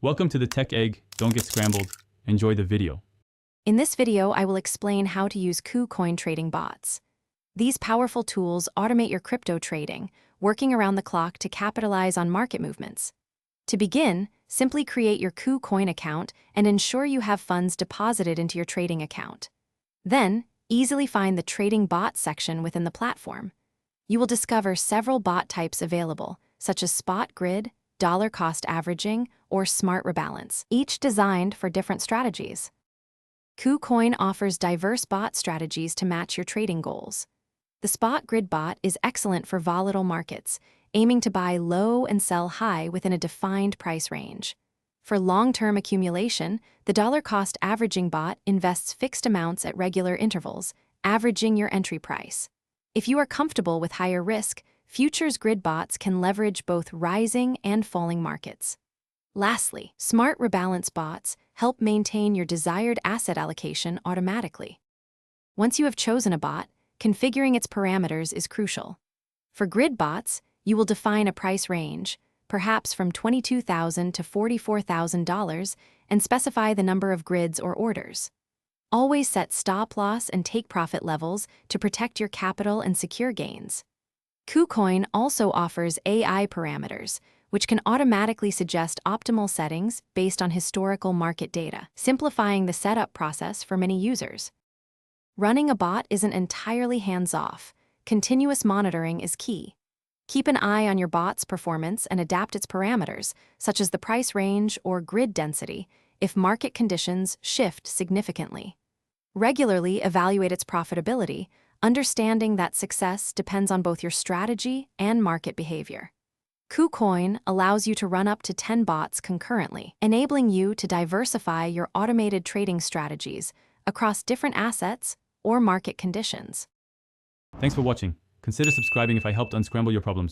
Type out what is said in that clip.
Welcome to the Tech Egg. Don't get scrambled. Enjoy the video. In this video, I will explain how to use KuCoin trading bots. These powerful tools automate your crypto trading, working around the clock to capitalize on market movements. To begin, simply create your KuCoin account and ensure you have funds deposited into your trading account. Then, easily find the Trading Bot section within the platform. You will discover several bot types available, such as spot grid, dollar cost averaging, or smart rebalance, each designed for different strategies. KuCoin offers diverse bot strategies to match your trading goals. The spot grid bot is excellent for volatile markets, aiming to buy low and sell high within a defined price range. For long-term accumulation, the dollar cost averaging bot invests fixed amounts at regular intervals, averaging your entry price. If you are comfortable with higher risk, futures grid bots can leverage both rising and falling markets. Lastly, smart rebalance bots help maintain your desired asset allocation automatically. Once you have chosen a bot, configuring its parameters is crucial. For grid bots, you will define a price range, perhaps from $22,000 to $44,000, and specify the number of grids or orders. Always set stop loss and take profit levels to protect your capital and secure gains. KuCoin also offers AI parameters, which can automatically suggest optimal settings based on historical market data, simplifying the setup process for many users. Running a bot isn't entirely hands-off. Continuous monitoring is key. Keep an eye on your bot's performance and adapt its parameters, such as the price range or grid density, if market conditions shift significantly. Regularly evaluate its profitability, understanding that success depends on both your strategy and market behavior. KuCoin allows you to run up to 10 bots concurrently, enabling you to diversify your automated trading strategies across different assets or market conditions. Thanks for watching. Consider subscribing if I helped unscramble your problems.